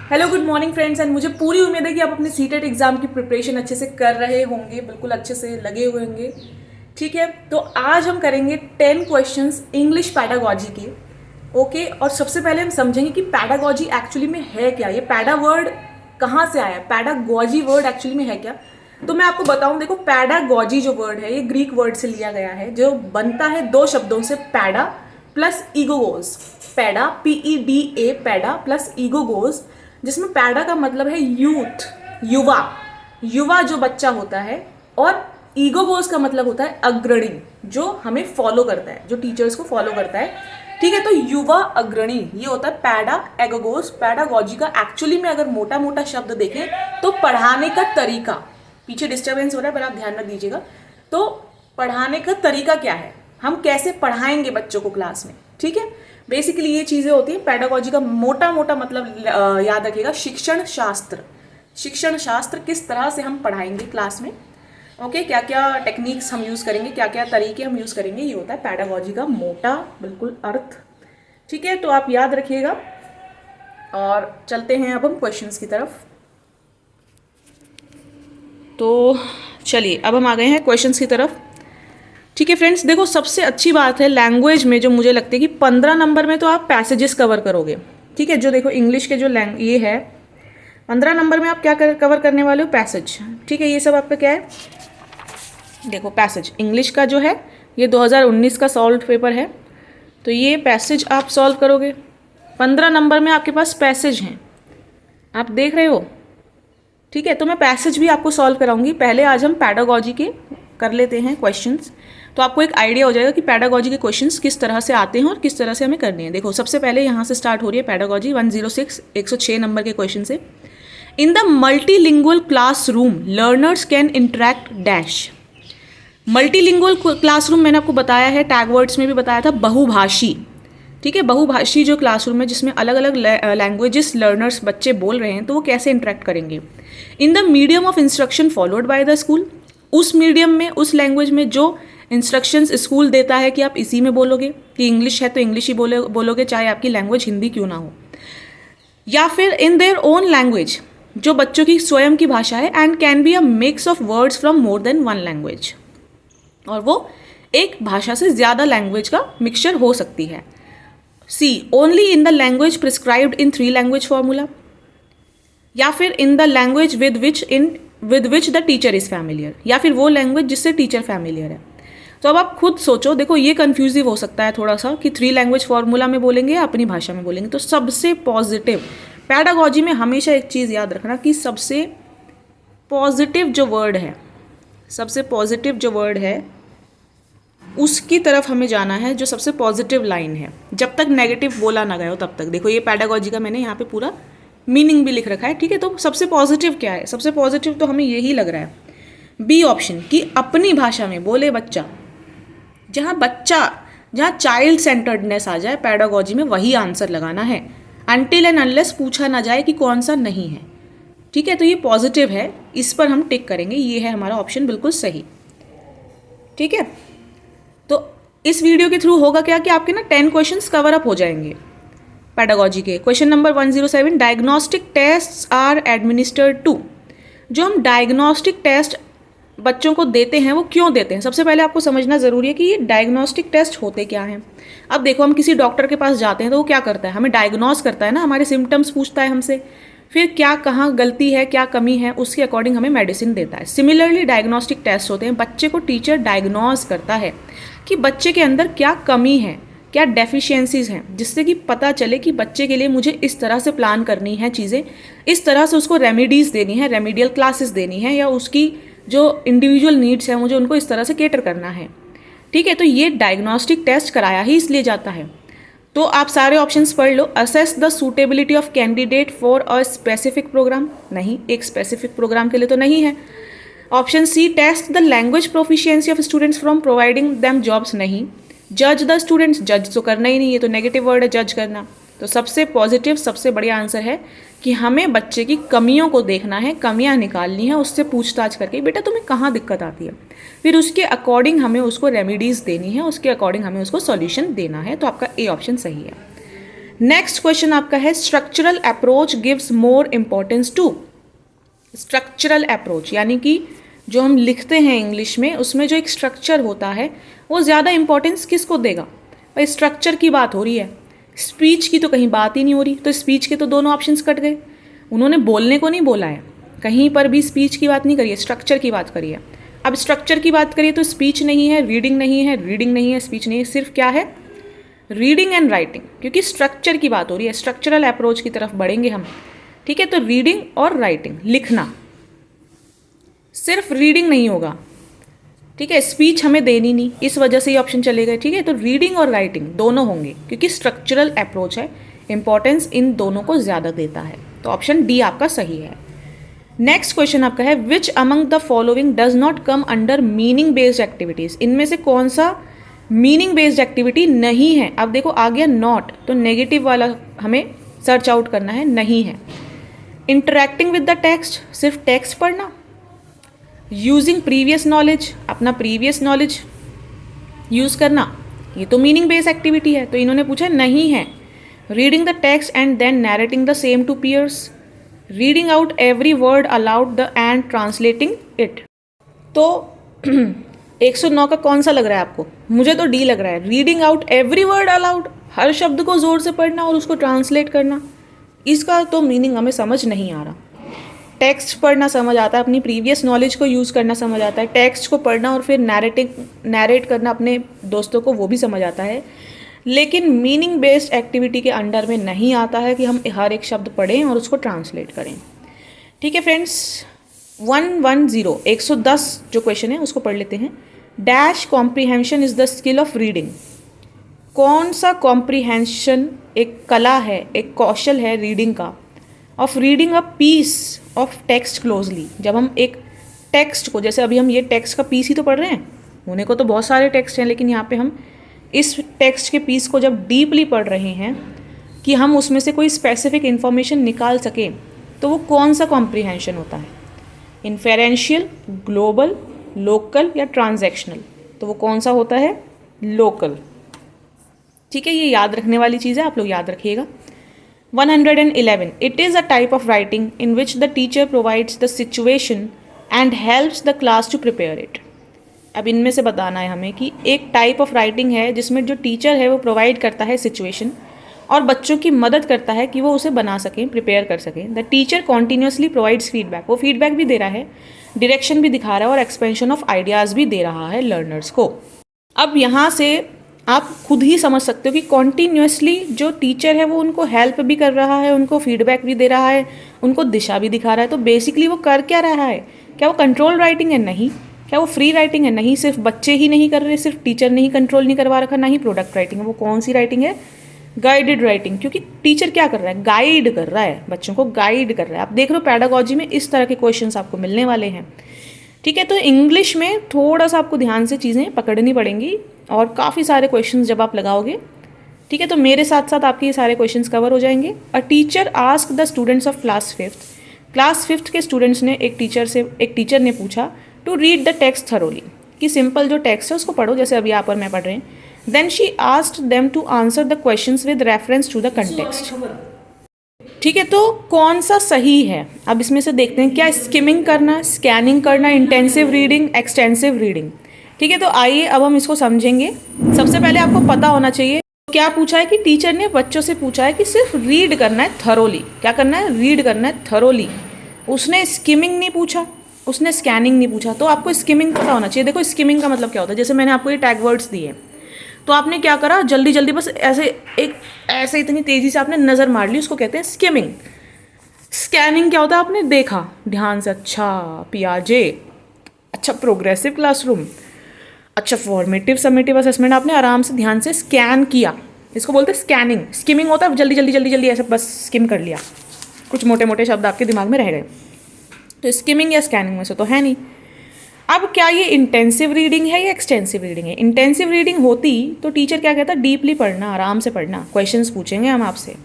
Hello good morning friends. And मुझे पूरी उम्मीद है कि आप अपने सीटेट एग्जाम की प्रिपरेशन अच्छे से कर रहे होंगे, बिल्कुल अच्छे से लगे हुए होंगे। ठीक है, तो आज हम करेंगे 10 क्वेश्चंस इंग्लिश पैडागॉजी के। ओके, और सबसे पहले हम समझेंगे कि पैडागॉजी एक्चुअली में है क्या, ये पैडा वर्ड कहाँ से आया, पैडागॉजी वर्ड एक्चुअली में है क्या। तो मैं आपको बताऊं, देखो पैडागॉजी जो वर्ड है ये ग्रीक वर्ड से लिया गया है, जो बनता है दो शब्दों से, पैडा प्लस ईगोगोज। पैडा PEDA, पैडा प्लस ईगोगोज, जिसमें पैडा का मतलब है यूथ, युवा, युवा जो बच्चा होता है, और ईगोगोज का मतलब होता है अग्रणी, जो हमें फॉलो करता है, जो टीचर्स को फॉलो करता है। ठीक है, तो युवा अग्रणी ये होता है पैडा एगोगोज। पैडागॉजी का एक्चुअली में अगर मोटा मोटा शब्द देखें तो पढ़ाने का तरीका, पीछे डिस्टर्बेंस हो रहा है पर आप ध्यान न दीजिएगा। तो पढ़ाने का तरीका क्या है, हम कैसे पढ़ाएंगे बच्चों को क्लास में। ठीक है, बेसिकली ये चीज़ें होती हैं। पैडागॉजी का मोटा मोटा मतलब याद रखिएगा, शिक्षण शास्त्र। शिक्षण शास्त्र, किस तरह से हम पढ़ाएंगे क्लास में। ओके, क्या क्या टेक्निक्स हम यूज़ करेंगे, क्या क्या तरीके हम यूज़ करेंगे, ये होता है पैडागॉजी का मोटा बिल्कुल अर्थ। ठीक है, तो आप याद रखिएगा। और चलते हैं अब हम क्वेश्चंस की तरफ। तो चलिए अब हम आ गए हैं क्वेश्चंस की तरफ। ठीक है फ्रेंड्स, देखो सबसे अच्छी बात है लैंग्वेज में, जो मुझे लगती है कि 15 नंबर में तो आप पैसेजेस कवर करोगे। ठीक है, जो देखो इंग्लिश के जो ये है, 15 नंबर में आप क्या कवर करने वाले हो, पैसेज। ठीक है, ये सब आपका क्या है, देखो पैसेज इंग्लिश का जो है ये 2019 का सॉल्व पेपर है, तो ये पैसेज आप सॉल्व करोगे। 15 नंबर में आपके पास पैसेज हैं, आप देख रहे हो। ठीक है, तो मैं पैसेज भी आपको सॉल्व कराऊंगी। पहले आज हम पैडागॉजी के कर लेते हैं क्वेश्चंस, तो आपको एक आइडिया हो जाएगा कि पैडागॉजी के क्वेश्चंस किस तरह से आते हैं और किस तरह से हमें करने हैं। देखो सबसे पहले यहाँ से स्टार्ट हो रही है पैडागॉजी 106, 106 नंबर के क्वेश्चन से। In the multilingual classroom learners can interact dash. Multilingual classroom मैंने आपको बताया है, टैग वर्ड्स में भी बताया था, बहुभाषी। ठीक है, बहुभाषी जो क्लासरूम है जिसमें अलग अलग लैंग्वेजेस लर्नर्स बच्चे बोल रहे हैं, तो वो कैसे इंटरेक्ट करेंगे। In the medium of instruction followed by the school, उस मीडियम में, उस लैंग्वेज में जो इंस्ट्रक्शंस स्कूल देता है कि आप इसी में बोलोगे, कि इंग्लिश है तो इंग्लिश ही बोलोगे, चाहे आपकी लैंग्वेज हिंदी क्यों ना हो। या फिर इन देयर ओन लैंग्वेज, जो बच्चों की स्वयं की भाषा है, and can be a mix of words from more than one language, और वो एक भाषा से ज़्यादा लैंग्वेज का मिक्सचर हो सकती है। C only in the language prescribed in 3 language formula, या फिर in the language with which the teacher is familiar, या फिर वो लैंग्वेज जिससे टीचर फैमिलियर है। तो अब आप खुद सोचो, देखो ये कन्फ्यूजिव हो सकता है थोड़ा सा कि 3 लैंग्वेज फॉर्मूला में बोलेंगे या अपनी भाषा में बोलेंगे। तो सबसे पॉजिटिव पैडागॉजी में हमेशा एक चीज़ याद रखना कि सबसे पॉजिटिव जो वर्ड है, सबसे पॉजिटिव जो वर्ड है उसकी तरफ हमें जाना है, जो सबसे पॉजिटिव लाइन है। जब तक नेगेटिव बोला ना गया हो तब तक। देखो ये पैडागॉजी का मैंने यहाँ पे पूरा मीनिंग भी लिख रखा है। ठीक है, तो सबसे पॉजिटिव क्या है, सबसे पॉजिटिव तो हमें यही लग रहा है, बी ऑप्शन, कि अपनी भाषा में बोले बच्चा। जहाँ चाइल्ड सेंटर्डनेस आ जाए पैडागॉजी में, वही आंसर लगाना है, अनटिल एंड अनलेस पूछा ना जाए कि कौन सा नहीं है। ठीक है, तो ये पॉजिटिव है, इस पर हम टिक करेंगे, ये है हमारा ऑप्शन बिल्कुल सही। ठीक है, तो इस वीडियो के थ्रू होगा क्या कि आपके ना 10 क्वेश्चंस कवर अप हो जाएंगे पैडागॉजी के। Question number 107, diagnostic tests are administered to. जो हम डायग्नोस्टिक टेस्ट बच्चों को देते हैं वो क्यों देते हैं, सबसे पहले आपको समझना ज़रूरी है कि ये डायग्नोस्टिक टेस्ट होते क्या हैं। अब देखो हम किसी डॉक्टर के पास जाते हैं तो वो क्या करता है, हमें डायग्नोस करता है ना, हमारे सिम्टम्स पूछता है हमसे, फिर क्या कहाँ गलती है, क्या कमी है, उसके अकॉर्डिंग हमें मेडिसिन देता है। सिमिलरली डायग्नोस्टिक टेस्ट होते हैं, बच्चे को टीचर डायग्नोस करता है कि बच्चे के अंदर क्या कमी है, क्या डेफिशिएंसीज हैं, जिससे कि पता चले कि बच्चे के लिए मुझे इस तरह से प्लान करनी है चीज़ें, इस तरह से उसको रेमेडीज़ देनी है, रेमेडियल क्लासेस देनी है, या उसकी जो इंडिविजुअल नीड्स हैं मुझे उनको इस तरह से केटर करना है। ठीक है, तो ये डायग्नोस्टिक टेस्ट कराया ही इसलिए जाता है। तो आप सारे ऑप्शंस पढ़ लो। Assess the suitability of candidate for a specific program, नहीं, एक स्पेसिफिक प्रोग्राम के लिए तो नहीं है। Option C, test the language proficiency of students from providing them jobs, नहीं। जज द स्टूडेंट्स, जज तो करना ही नहीं है, तो नेगेटिव वर्ड है जज करना। तो सबसे पॉजिटिव, सबसे बढ़िया आंसर है कि हमें बच्चे की कमियों को देखना है, कमियां निकालनी है, उससे पूछताछ करके बेटा तुम्हें कहाँ दिक्कत आती है, फिर उसके अकॉर्डिंग हमें उसको रेमेडीज़ देनी है, उसके अकॉर्डिंग हमें उसको सॉल्यूशन देना है। तो आपका ए ऑप्शन सही है। नेक्स्ट क्वेश्चन आपका है structural approach gives more importance to. Structural approach यानी कि जो हम लिखते हैं इंग्लिश में उसमें जो एक स्ट्रक्चर होता है वो ज़्यादा इंपॉर्टेंस किसको देगा? भाई स्ट्रक्चर की बात हो रही है, स्पीच की तो कहीं बात ही नहीं हो रही, तो स्पीच के तो दोनों ऑप्शंस कट गए। उन्होंने बोलने को नहीं बोला है, कहीं पर भी स्पीच की बात नहीं करी है, स्ट्रक्चर की बात करी है। अब स्ट्रक्चर की बात करिए तो स्पीच नहीं है, रीडिंग नहीं है, रीडिंग नहीं है, स्पीच नहीं है, सिर्फ क्या है? रीडिंग एंड राइटिंग, क्योंकि स्ट्रक्चर की बात हो रही है, स्ट्रक्चरल अप्रोच की तरफ बढ़ेंगे हम। ठीक है, तो रीडिंग और राइटिंग, लिखना, सिर्फ रीडिंग नहीं होगा। ठीक है, स्पीच हमें देनी नहीं, इस वजह से ये ऑप्शन चले गए। ठीक है, तो रीडिंग और राइटिंग दोनों होंगे क्योंकि स्ट्रक्चरल अप्रोच है, इंपॉर्टेंस इन दोनों को ज़्यादा देता है। तो ऑप्शन डी आपका सही है। नेक्स्ट क्वेश्चन आपका है which among the following does not come under meaning based activities. इनमें से कौन सा मीनिंग बेस्ड एक्टिविटी नहीं है? अब देखो आ गया नॉट, तो नेगेटिव वाला हमें सर्च आउट करना है, नहीं है। इंटरेक्टिंग विद द टेक्स्ट, सिर्फ टेक्स्ट पढ़ना। यूजिंग प्रीवियस नॉलेज, अपना प्रीवियस नॉलेज यूज़ करना, ये तो मीनिंग बेस्ड एक्टिविटी है, तो इन्होंने पूछा नहीं है। Reading the text and then narrating the same to peers, reading out every word aloud the end translating it. तो 109 का कौन सा लग रहा है आपको? मुझे तो डी लग रहा है। Reading out every word aloud, हर शब्द को ज़ोर से पढ़ना और उसको ट्रांसलेट करना, इसका तो मीनिंग हमें समझ नहीं आ रहा। टेक्स्ट पढ़ना समझ आता है, अपनी प्रीवियस नॉलेज को यूज़ करना समझ आता है, टेक्स्ट को पढ़ना और फिर नैरेट करना अपने दोस्तों को, वो भी समझ आता है, लेकिन मीनिंग बेस्ड एक्टिविटी के अंडर में नहीं आता है कि हम हर एक शब्द पढ़ें और उसको ट्रांसलेट करें। ठीक है फ्रेंड्स, 110 जो क्वेश्चन है उसको पढ़ लेते हैं। Dash comprehension is the skill of reading. कौन सा कॉम्प्रीहेंशन एक कला है, एक कौशल है रीडिंग का? Of reading a piece of text closely. जब हम एक टेक्स्ट को, जैसे अभी हम ये टेक्स्ट का पीस ही तो पढ़ रहे हैं, होने को तो बहुत सारे टेक्स्ट हैं, लेकिन यहाँ पे हम इस टेक्स्ट के पीस को जब डीपली पढ़ रहे हैं कि हम उसमें से कोई स्पेसिफिक इन्फॉर्मेशन निकाल सकें, तो वो कौन सा कॉम्प्रीहेंशन होता है? इन्फेरेंशियल, ग्लोबल, लोकल या ट्रांजैक्शनल? तो वो कौन सा होता है? लोकल। ठीक है, ये याद रखने वाली चीज़ है, आप लोग याद रखिएगा। 111 it is a type of writing in which the teacher provides the situation and helps the class to prepare it. अब इनमें से बताना है हमें कि एक टाइप ऑफ राइटिंग है जिसमें जो टीचर है वो प्रोवाइड करता है सिचुएशन और बच्चों की मदद करता है कि वो उसे बना सकें, प्रिपेयर कर सकें। The teacher continuously provides feedback, वो फीडबैक भी दे रहा है, डायरेक्शन भी दिखा रहा है और एक्सपेंशन ऑफ आइडियाज़ भी दे रहा है लर्नर्स को। अब यहाँ से आप खुद ही समझ सकते हो कि कॉन्टीन्यूसली जो टीचर है वो उनको हेल्प भी कर रहा है, उनको फीडबैक भी दे रहा है, उनको दिशा भी दिखा रहा है। तो बेसिकली वो कर क्या रहा है? क्या वो कंट्रोल राइटिंग है? नहीं। क्या वो फ्री राइटिंग है? नहीं। सिर्फ बच्चे ही नहीं कर रहे, सिर्फ टीचर ने ही कंट्रोल नहीं करवा रखा, ना ही प्रोडक्ट राइटिंग है। वो कौन सी राइटिंग है? गाइडेड राइटिंग, क्योंकि टीचर क्या कर रहा है? गाइड कर रहा है, बच्चों को गाइड कर रहा है। आप देख रहे हो पैडागॉजी में इस तरह के क्वेश्चंस आपको मिलने वाले हैं। ठीक है, तो इंग्लिश में थोड़ा सा आपको ध्यान से चीज़ें पकड़नी पड़ेंगी और काफ़ी सारे क्वेश्चंस जब आप लगाओगे, ठीक है, तो मेरे साथ साथ आपके ये सारे क्वेश्चंस कवर हो जाएंगे। A teacher ask the students of class fifth के स्टूडेंट्स ने एक टीचर ने पूछा to read the text thoroughly, कि सिंपल जो टेक्स्ट है उसको पढ़ो, जैसे अभी आप और मैं पढ़ रहे हैं। Then she asked them to answer the questions with reference to the context. ठीक है, तो कौन सा सही है? अब इसमें से देखते हैं, क्या स्किमिंग करना, स्कैनिंग करना, इंटेंसिव रीडिंग, एक्सटेंसिव रीडिंग। ठीक है, तो आइए अब हम इसको समझेंगे। सबसे पहले आपको पता होना चाहिए क्या पूछा है कि टीचर ने बच्चों से पूछा है कि सिर्फ रीड करना है थरोली। क्या करना है? रीड करना है थरोली। उसने स्किमिंग नहीं पूछा, उसने स्कैनिंग नहीं पूछा। तो आपको स्किमिंग पता होना चाहिए। देखो स्किमिंग का मतलब क्या होता है, जैसे मैंने आपको ये टैग वर्ड्स दिए, तो आपने क्या करा, जल्दी जल्दी बस ऐसे इतनी तेज़ी से आपने नज़र मार ली, उसको कहते हैं स्किमिंग। स्कैनिंग क्या होता है? आपने देखा ध्यान से, अच्छा पियाजे, अच्छा प्रोग्रेसिव क्लासरूम, अच्छा फॉर्मेटिव समेटिव असेसमेंट, आपने आराम से ध्यान से स्कैन किया, इसको बोलते हैं स्कैनिंग। स्किमिंग होता है जल्दी जल्दी जल्दी जल्दी ऐसे बस स्किम कर लिया, कुछ मोटे मोटे शब्द आपके दिमाग में रह गए। तो स्किमिंग या स्कैनिंग में से तो है नहीं। अब क्या ये इंटेंसिव रीडिंग है या एक्सटेंसिव रीडिंग है? इंटेंसिव रीडिंग होती तो टीचर क्या कहता, डीपली पढ़ना, आराम से पढ़ना, क्वेश्चंस पूछेंगे हम आपसे।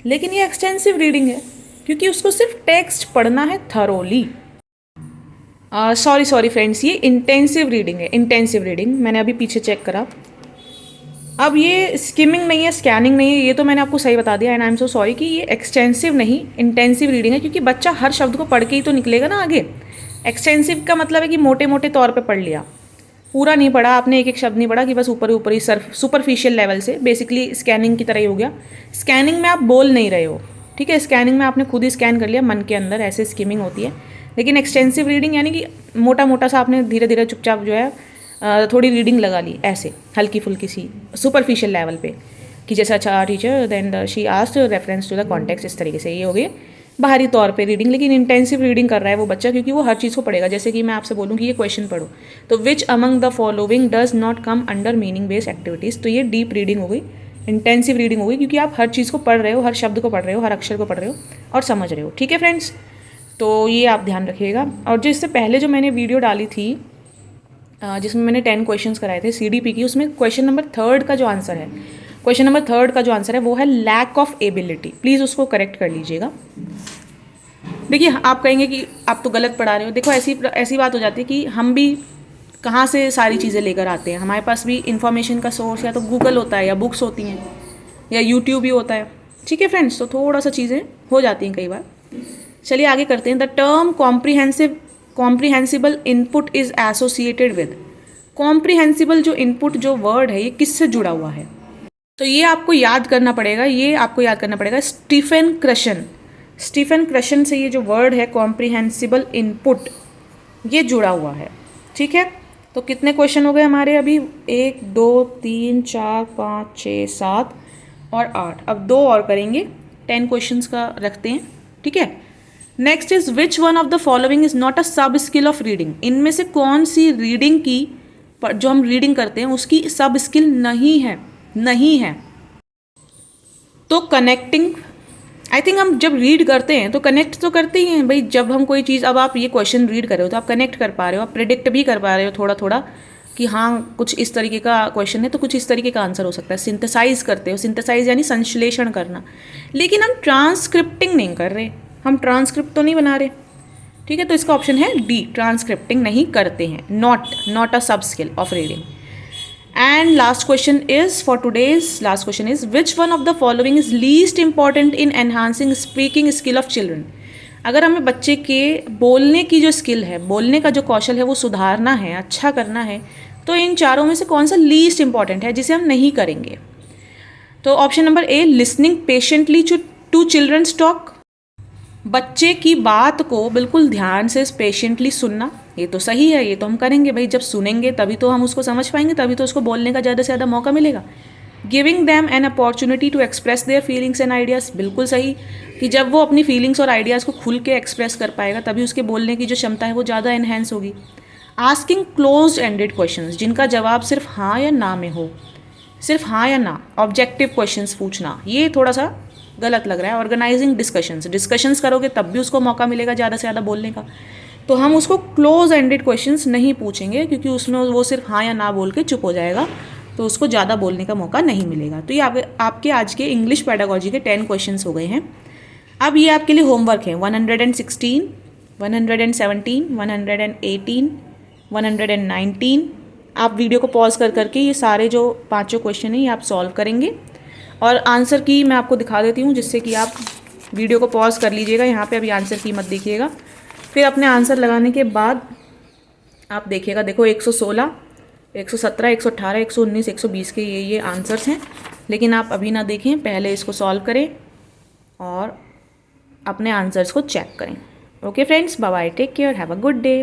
लेकिन ये एक्सटेंसिव रीडिंग है क्योंकि उसको सिर्फ टेक्स्ट पढ़ना है थरोली। सॉरी फ्रेंड्स, ये इंटेंसिव रीडिंग है। इंटेंसिव रीडिंग मैंने अभी पीछे चेक करा, अब ये स्किमिंग नहीं है, स्कैनिंग नहीं है, ये तो मैंने आपको सही बता दिया and I am so sorry कि ये एक्सटेंसिव नहीं इंटेंसिव रीडिंग है, क्योंकि बच्चा हर शब्द को पढ़ के ही तो निकलेगा ना आगे। एक्सटेंसिव का मतलब है कि मोटे मोटे तौर पे पढ़ लिया, पूरा नहीं पढ़ा आपने, एक एक शब्द नहीं पढ़ा कि बस ऊपर ऊपर ही सुपरफिशियल लेवल से। बेसिकली स्कैनिंग की तरह ही हो गया। स्कैनिंग में आप बोल नहीं रहे हो, ठीक है, स्कैनिंग में आपने खुद ही स्कैन कर लिया मन के अंदर, ऐसे स्किमिंग होती है। लेकिन एक्सटेंसिव रीडिंग यानी कि मोटा मोटा सा आपने धीरे धीरे चुपचाप जो है थोड़ी रीडिंग लगा ली, ऐसे हल्की फुल्की सी सुपरफिशियल लेवल पे, कि जैसे अच्छा teacher then she asked reference to the context, इस तरीके से ये हो गई बाहरी तौर पे रीडिंग। लेकिन इंटेंसिव रीडिंग कर रहा है वो बच्चा, क्योंकि वो हर चीज़ को पढ़ेगा। जैसे कि मैं आपसे बोलूँ कि ये क्वेश्चन पढ़ो, तो which among the following does not come under meaning based activities, तो ये डीप रीडिंग हो गई, इंटेंसिव रीडिंग हो गई, क्योंकि आप हर चीज़ को पढ़ रहे हो, हर शब्द को पढ़ रहे हो, हर अक्षर को पढ़ रहे हो और समझ रहे हो। ठीक है फ्रेंड्स, तो ये आप ध्यान रखिएगा। और जो इससे पहले जो मैंने वीडियो डाली थी जिसमें मैंने 10 क्वेश्चंस कराए थे CDP की, उसमें क्वेश्चन नंबर 3 का जो आंसर है, क्वेश्चन नंबर 3 का जो आंसर है वो है लैक ऑफ एबिलिटी। प्लीज़ उसको करेक्ट कर लीजिएगा। देखिए आप कहेंगे कि आप तो गलत पढ़ा रहे हो। देखो ऐसी बात हो जाती है कि हम भी कहाँ से सारी चीज़ें लेकर आते हैं। हमारे पास भी इंफॉर्मेशन का सोर्स या तो गूगल होता है, या बुक्स होती हैं, या यूट्यूब भी होता है। ठीक है फ्रेंड्स, तो थोड़ा सा चीज़ें हो जाती हैं कई बार। चलिए आगे करते हैं। The term कॉम्प्रीहेंसिबल input is associated with, कॉम्प्रीहेंसिबल जो इनपुट जो वर्ड है ये किससे जुड़ा हुआ है, तो ये आपको याद करना पड़ेगा, स्टीफन क्रशन से ये जो वर्ड है कॉम्प्रीहेंसिबल इनपुट, ये जुड़ा हुआ है। ठीक है, तो कितने क्वेश्चन हो गए हमारे अभी, 1 2 3 4 5 6 7 और 8, अब 2 और करेंगे, 10 क्वेश्चंस का रखते हैं। ठीक है, next is which one of the following is not a सब स्किल ऑफ रीडिंग, इनमें से कौन सी रीडिंग की जो हम रीडिंग करते हैं उसकी सब स्किल नहीं है। तो कनेक्टिंग, आई थिंक हम जब रीड करते हैं तो कनेक्ट तो करते ही हैं भाई। जब हम कोई चीज़, अब आप ये क्वेश्चन रीड कर रहे हो तो आप कनेक्ट कर पा रहे हो, आप प्रिडिक्ट भी कर पा रहे हो थोड़ा थोड़ा कि हाँ कुछ इस तरीके का क्वेश्चन है तो कुछ इस तरीके का आंसर हो सकता है। सिंथेसाइज करते हो, सिंथेसाइज यानी संश्लेषण करना। लेकिन हम ट्रांसक्रिप्टिंग नहीं कर रहे, हम ट्रांसक्रिप्ट तो नहीं बना रहे। ठीक है, तो इसका ऑप्शन है डी, ट्रांसक्रिप्टिंग नहीं करते हैं, नॉट अ सब skill of reading. And last question is for today's last question is which one of the following is least important in enhancing speaking skill of children। अगर हमें बच्चे के बोलने की जो स्किल है, बोलने का जो कौशल है वो सुधारना है, अच्छा करना है, तो इन चारों में से कौन सा लीस्ट इंपॉर्टेंट है जिसे हम नहीं करेंगे। तो option number A, listening patiently to children's talk, बच्चे की बात को बिल्कुल ध्यान से पेशेंटली सुनना, ये तो सही है, ये तो हम करेंगे भाई। जब सुनेंगे तभी तो हम उसको समझ पाएंगे, तभी तो उसको बोलने का ज़्यादा से ज़्यादा मौका मिलेगा। Giving them an opportunity to express their feelings and ideas, बिल्कुल सही, कि जब वो अपनी फीलिंग्स और आइडियाज़ को खुल के एक्सप्रेस कर पाएगा तभी उसके बोलने की जो क्षमता है वो ज़्यादा एनहेंस होगी। आस्किंग क्लोज एंडेड क्वेश्चन, जिनका जवाब सिर्फ हाँ या ना में हो, सिर्फ हाँ या ना, ऑब्जेक्टिव क्वेश्चंस पूछना, ये थोड़ा सा गलत लग रहा है। ऑर्गेनाइजिंग डिस्कशंस करोगे तब भी उसको मौका मिलेगा ज़्यादा से ज़्यादा बोलने का। तो हम उसको क्लोज एंडेड क्वेश्चंस नहीं पूछेंगे, क्योंकि उसमें वो सिर्फ हाँ या ना बोल के चुप हो जाएगा, तो उसको ज़्यादा बोलने का मौका नहीं मिलेगा। तो ये आपके आज के इंग्लिश पेडागोजी के 10 क्वेश्चंस हो गए हैं। अब ये आपके लिए होमवर्क है 116, 117, 118, 119। आप वीडियो को पॉज कर करके ये सारे जो 5 क्वेश्चन हैं ये आप सॉल्व करेंगे। और आंसर की मैं आपको दिखा देती हूँ, जिससे कि आप वीडियो को पॉज कर लीजिएगा। यहाँ पे अभी आंसर की मत देखिएगा, फिर अपने आंसर लगाने के बाद आप देखिएगा। देखो 116, 117, 118, 119, 120 के ये आंसर्स हैं, लेकिन आप अभी ना देखें, पहले इसको सॉल्व करें और अपने आंसर्स को चेक करें। Okay friends, bye bye, take care, have a good day.